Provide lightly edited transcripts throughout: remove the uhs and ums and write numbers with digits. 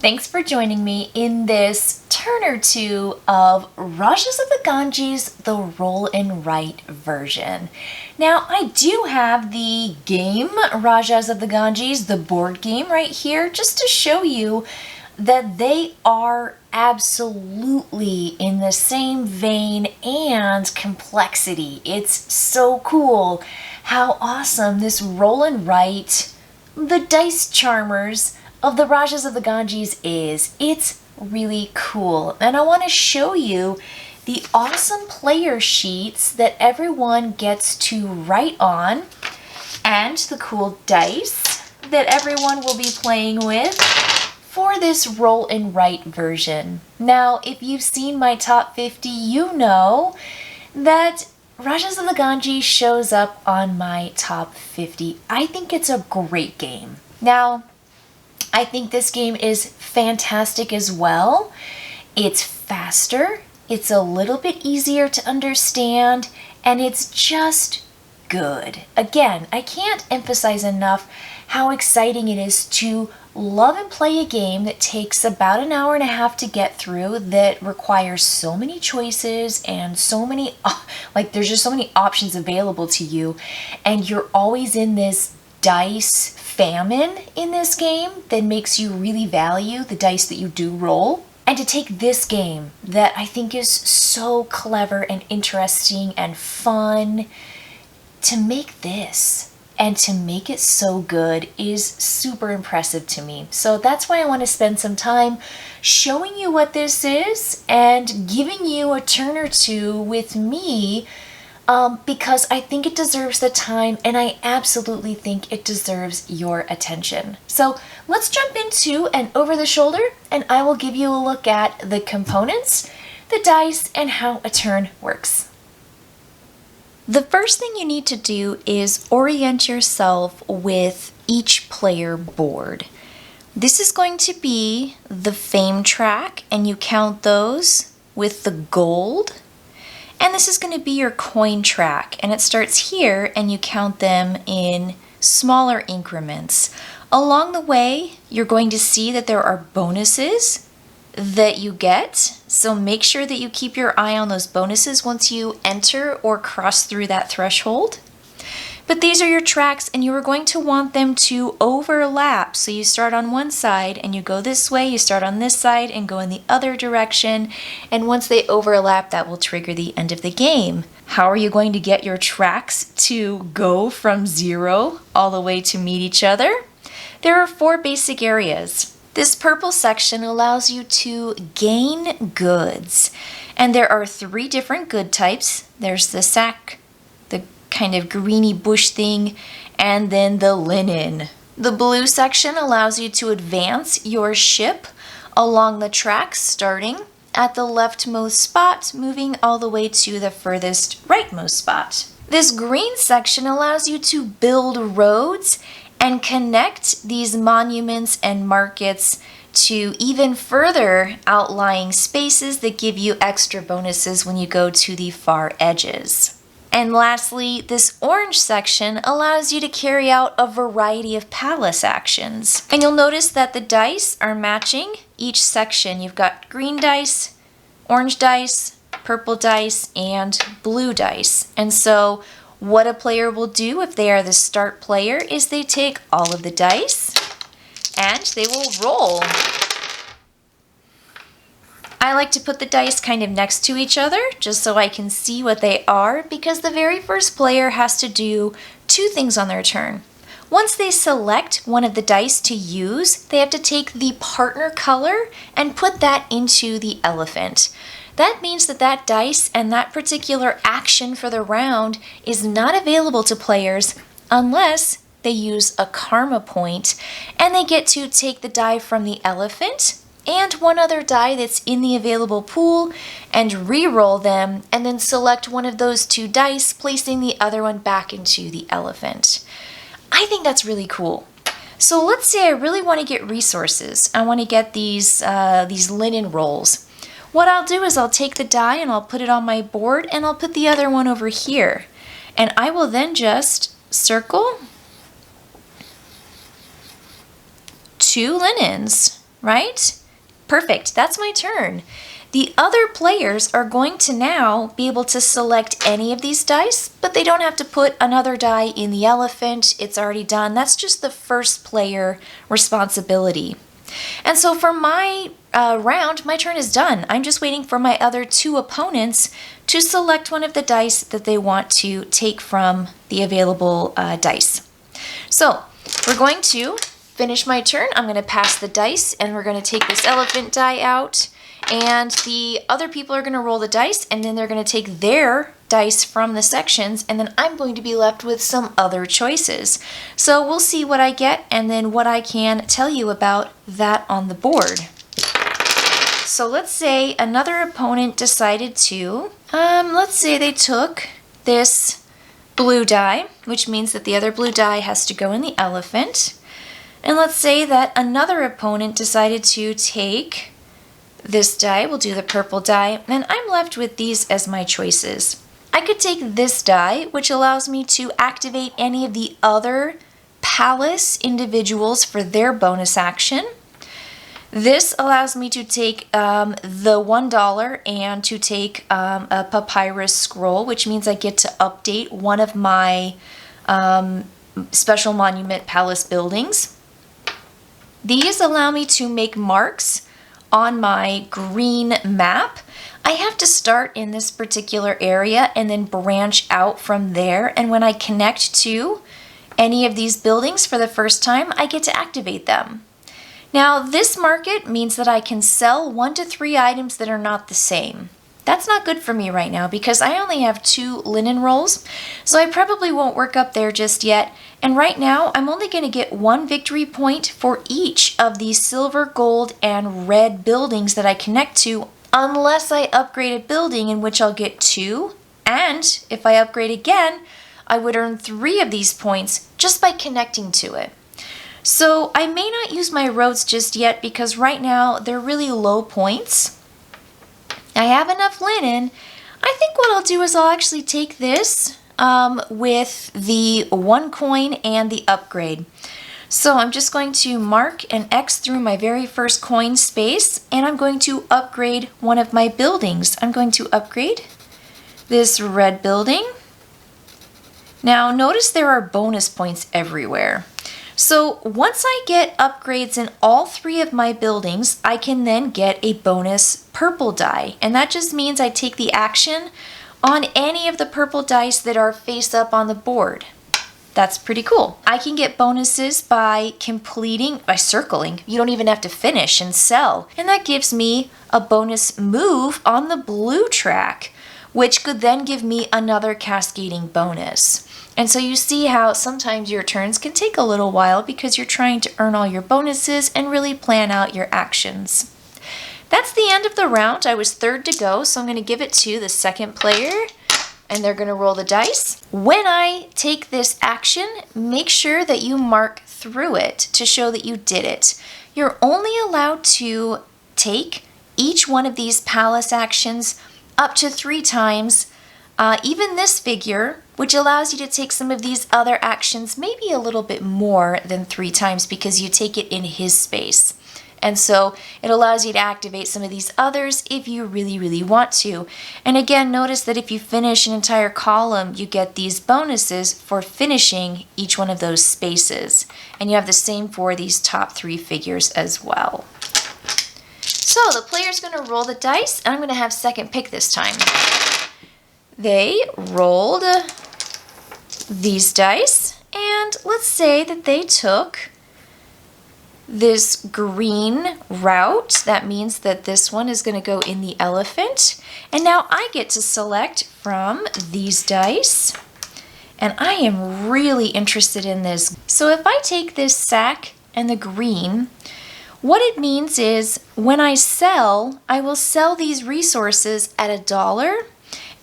Thanks for joining me in this turn or two of Rajas of the Ganges, the roll and write version. Now, I do have the game Rajas of the Ganges, the board game right here, just to show you that they are absolutely in the same vein and complexity. It's so cool how awesome this roll and write, the dice charmers of the Rajas of the Ganges is. It's really cool. And I want to show you the awesome player sheets that everyone gets to write on and the cool dice that everyone will be playing with for this roll and write version. Now, if you've seen my top 50, you know that Rajas of the Ganges shows up on my top 50. I think it's a great game. Now, I think this game is fantastic as well. It's faster, it's a little bit easier to understand, and it's just good. Again, I can't emphasize enough how exciting it is to love and play a game that takes about an hour and a half to get through, that requires so many choices and so many, there's just so many options available to you, and you're always in this dice famine in this game that makes you really value the dice that you do roll. And to take this game that I think is so clever and interesting and fun, to make this and to make it so good is super impressive to me. So that's why I want to spend some time showing you what this is and giving you a turn or two with me, because I think it deserves the time and I absolutely think it deserves your attention. So let's jump into an over the shoulder and I will give you a look at the components, the dice, and how a turn works. The first thing you need to do is orient yourself with each player board. This is going to be the fame track, and you count those with the gold. And this is going to be your coin track, and it starts here and you count them in smaller increments. Along the way, you're going to see that there are bonuses that you get, so make sure that you keep your eye on those bonuses once you enter or cross through that threshold. But these are your tracks, and you are going to want them to overlap. So you start on one side and you go this way, you start on this side and go in the other direction, and once they overlap, that will trigger the end of the game. How are you going to get your tracks to go from 0 all the way to meet each other? There are 4 basic areas. This purple section allows you to gain goods, and there are 3 different good types. There's the sack, the kind of greeny bush thing, and then the linen. The blue section allows you to advance your ship along the tracks, starting at the leftmost spot, moving all the way to the furthest rightmost spot. This green section allows you to build roads and connect these monuments and markets to even further outlying spaces that give you extra bonuses when you go to the far edges. And lastly, this orange section allows you to carry out a variety of palace actions. And you'll notice that the dice are matching each section. You've got green dice, orange dice, purple dice, and blue dice. And so what a player will do if they are the start player is they take all of the dice and they will roll. I like to put the dice kind of next to each other just so I can see what they are, because the very first player has to do 2 things on their turn. Once they select one of the dice to use, they have to take the partner color and put that into the elephant. That means that that dice and that particular action for the round is not available to players unless they use a karma point, and they get to take the die from the elephant and one other die that's in the available pool and re-roll them, and then select one of those 2 dice, placing the other one back into the elephant. I think that's really cool. So let's say I really want to get resources. I want to get these linen rolls. What I'll do is I'll take the die and I'll put it on my board, and I'll put the other one over here. And I will then just circle 2 linens right? Perfect, that's my turn. The other players are going to now be able to select any of these dice, but they don't have to put another die in the elephant. It's already done. That's just the first player responsibility. And so for my round, my turn is done. I'm just waiting for my other two opponents to select one of the dice that they want to take from the available dice. So we're going to finish my turn. I'm going to pass the dice and we're going to take this elephant die out. And the other people are going to roll the dice and then they're going to take their dice from the sections and then I'm going to be left with some other choices. So we'll see what I get and then what I can tell you about that on the board. So let's say another opponent decided to, let's say they took this blue die, which means that the other blue die has to go in the elephant. And let's say that another opponent decided to take this die, we'll do the purple die, and I'm left with these as my choices. I could take this die, which allows me to activate any of the other palace individuals for their bonus action. This allows me to take the $1 and to take a papyrus scroll, which means I get to update one of my special monument palace buildings. These allow me to make marks on my green map. I have to start in this particular area and then branch out from there. And when I connect to any of these buildings for the first time, I get to activate them. Now, this market means that I can sell 1 to 3 items that are not the same. That's not good for me right now because I only have 2 linen rolls, so I probably won't work up there just yet. And right now, I'm only going to get 1 victory point for each of these silver, gold, and red buildings that I connect to, unless I upgrade a building in which I'll get 2. And if I upgrade again, I would earn 3 of these points just by connecting to it. So I may not use my roads just yet because right now they're really low points. I have enough linen. I think what I'll do is I'll actually take this with the 1 coin and the upgrade. So I'm just going to mark an X through my very first coin space and I'm going to upgrade one of my buildings. I'm going to upgrade this red building. Now notice there are bonus points everywhere. So once I get upgrades in all 3 of my buildings, I can then get a bonus purple die. And that just means I take the action on any of the purple dice that are face up on the board. That's pretty cool. I can get bonuses by circling. You don't even have to finish and sell. And that gives me a bonus move on the blue track, which could then give me another cascading bonus. And so you see how sometimes your turns can take a little while because you're trying to earn all your bonuses and really plan out your actions. That's the end of the round. I was 3rd to go, so I'm going to give it to the 2nd player and they're going to roll the dice. When I take this action, make sure that you mark through it to show that you did it. You're only allowed to take each one of these palace actions up to 3 times. Even this figure, which allows you to take some of these other actions maybe a little bit more than 3 times because you take it in his space. And so it allows you to activate some of these others if you really, really want to. And again, notice that if you finish an entire column, you get these bonuses for finishing each one of those spaces. And you have the same for these top 3 figures as well. So the player's going to roll the dice, and I'm going to have 2nd pick this time. They rolled these dice, and let's say that they took this green route. That means that this one is going to go in the elephant. And now I get to select from these dice, and I am really interested in this. So if I take this sack and the green, what it means is when I sell, I will sell these resources at $1.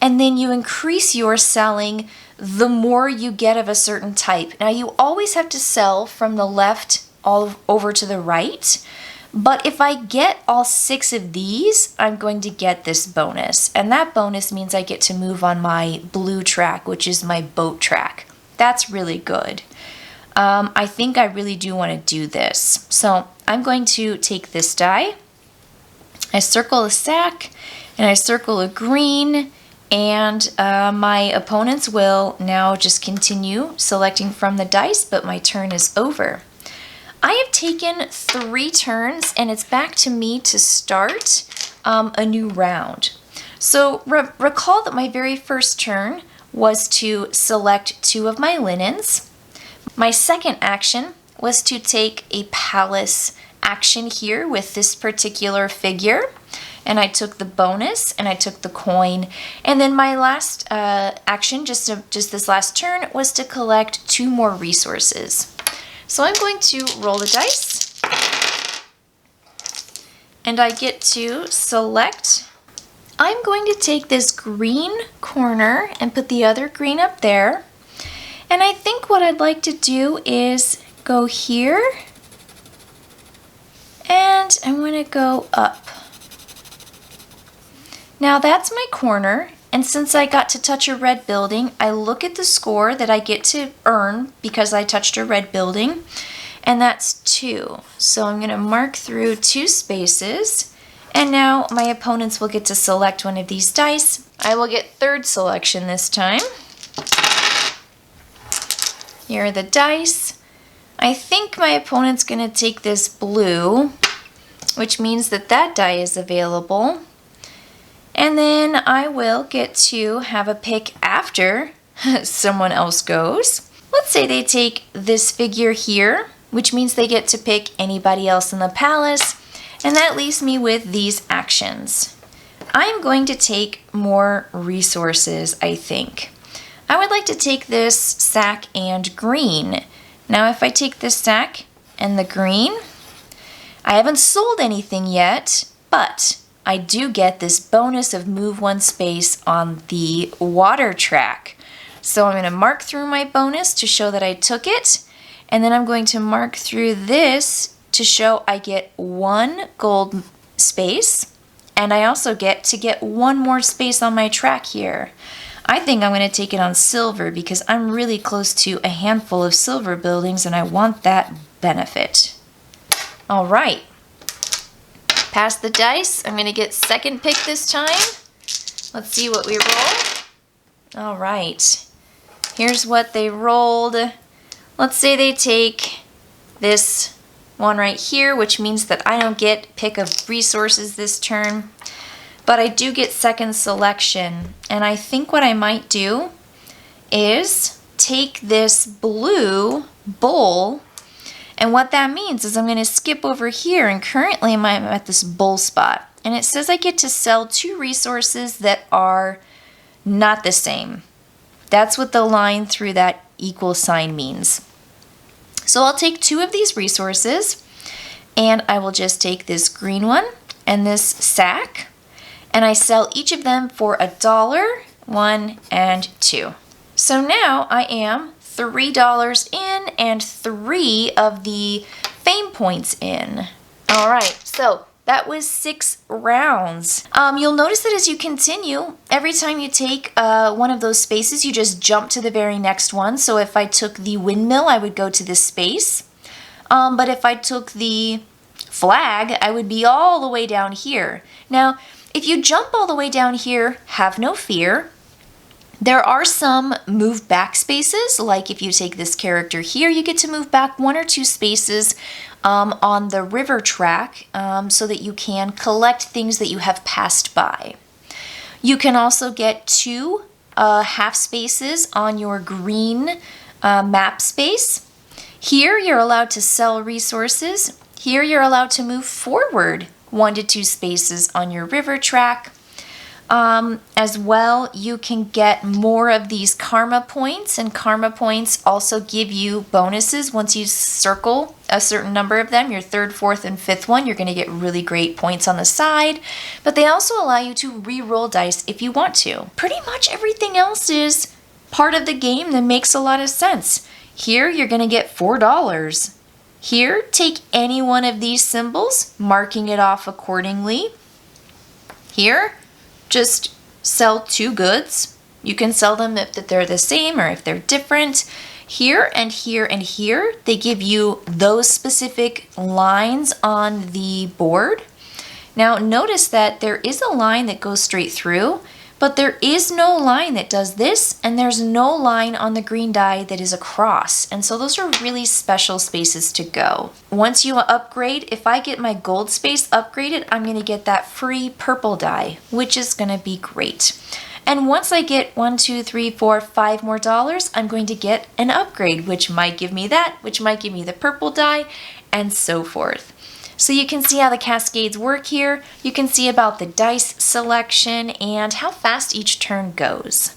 And then you increase your selling the more you get of a certain type. Now you always have to sell from the left all over to the right, but if I get all 6 of these, I'm going to get this bonus. And that bonus means I get to move on my blue track, which is my boat track. That's really good. I think I really do want to do this. So I'm going to take this die, I circle a sack, and I circle a green, and my opponents will now just continue selecting from the dice, but my turn is over. I have taken 3 turns, and it's back to me to start a new round. So recall that my very first turn was to select 2 of my linens. My second action was to take a palace action here with this particular figure, and I took the bonus and I took the coin, and then my last action, just this last turn, was to collect 2 more resources. So I'm going to roll the dice, and I get to select. I'm going to take this green corner and put the other green up there, and I think what I'd like to do is go here, and I'm going to go up. Now that's my corner, and since I got to touch a red building, I look at the score that I get to earn because I touched a red building, and that's 2. So I'm going to mark through 2 spaces, and now my opponents will get to select one of these dice. I will get 3rd selection this time. Here are the dice. I think my opponent's going to take this blue, which means that that die is available. And then I will get to have a pick after someone else goes. Let's say they take this figure here, which means they get to pick anybody else in the palace, and that leaves me with these actions. I'm going to take more resources, I think. I would like to take this sack and green. Now if I take this sack and the green, I haven't sold anything yet, but I do get this bonus of move 1 space on the water track. So I'm going to mark through my bonus to show that I took it, and then I'm going to mark through this to show I get 1 gold space, and I also get to get 1 more space on my track here. I think I'm going to take it on silver because I'm really close to a handful of silver buildings and I want that benefit. All right. Pass the dice. I'm going to get 2nd pick this time. Let's see what we roll. All right. Here's what they rolled. Let's say they take this one right here, which means that I don't get pick of resources this turn, but I do get 2nd selection. And I think what I might do is take this blue bowl, and what that means is I'm going to skip over here, and currently I'm at this bowl spot, and it says I get to sell 2 resources that are not the same. That's what the line through that equal sign means. So I'll take 2 of these resources, and I will just take this green one and this sack, and I sell each of them for $1, 1, and 2. So now I am $3 in and 3 of the fame points in. All right, so that was 6 rounds. You'll notice that as you continue, every time you take one of those spaces, you just jump to the very next one. So if I took the windmill, I would go to this space. But if I took the flag, I would be all the way down here. Now, if you jump all the way down here, have no fear. There are some move back spaces, like if you take this character here, you get to move back 1 or 2 spaces on the river track so that you can collect things that you have passed by. You can also get 2 half spaces on your green map space. Here you're allowed to sell resources. Here you're allowed to move forward 1 to 2 spaces on your river track. As well, you can get more of these karma points, and karma points also give you bonuses. Once you circle a certain number of them, your 3rd, 4th, and 5th one, you're going to get really great points on the side, but they also allow you to re-roll dice if you want to. Pretty much everything else is part of the game that makes a lot of sense. Here, you're going to get $4. Here, take any one of these symbols, marking it off accordingly. Here, just sell 2 goods. You can sell them if they're the same or if they're different. Here and here and here, they give you those specific lines on the board. Now notice that there is a line that goes straight through, but there is no line that does this, and there's no line on the green die that is across. And so those are really special spaces to go. Once you upgrade, if I get my gold space upgraded, I'm gonna get that free purple die, which is gonna be great. And once I get 1, 2, 3, 4, 5 more dollars, I'm going to get an upgrade, which might give me that, which might give me the purple die, and so forth. So you can see how the cascades work here. You can see about the dice selection and how fast each turn goes.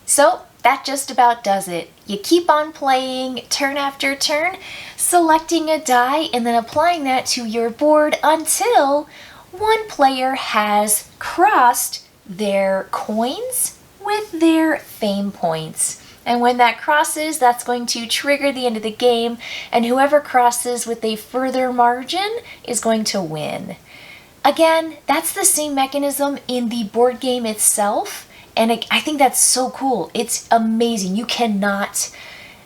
So that just about does it. You keep on playing turn after turn, selecting a die and then applying that to your board until one player has crossed their coins with their fame points. And when that crosses, that's going to trigger the end of the game, and whoever crosses with a further margin is going to win. Again, that's the same mechanism in the board game itself, and I think that's so cool. It's amazing. You cannot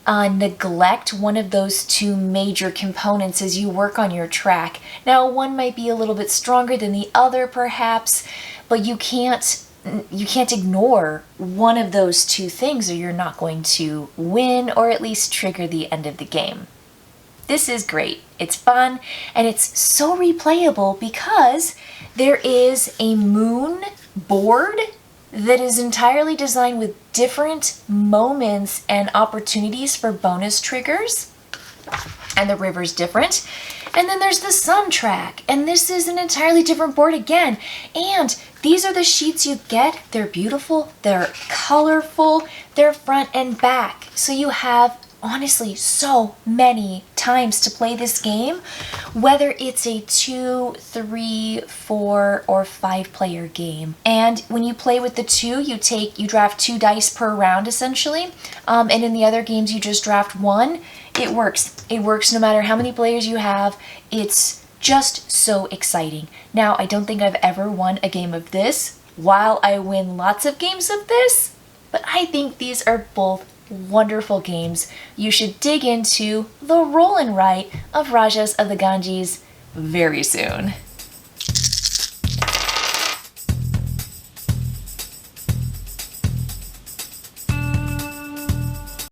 neglect one of those two major components as you work on your track. Now, one might be a little bit stronger than the other, perhaps, but you can't ignore one of those two things or you're not going to win or at least trigger the end of the game. This is great. It's fun and it's so replayable because there is a moon board that is entirely designed with different moments and opportunities for bonus triggers. And the river's different. And then there's the sun track, and this is an entirely different board again. And these are the sheets you get. They're beautiful, they're colorful, they're front and back. So you have honestly so many times to play this game, whether it's a 2, 3, 4, or 5 player game. And when you play with the 2, you draft 2 dice per round essentially. And in the other games you just draft 1. It works. It works no matter how many players you have. It's just so exciting. Now, I don't think I've ever won a game of this while I win lots of games of this, but I think these are both wonderful games. You should dig into the roll and write of Rajas of the Ganges very soon.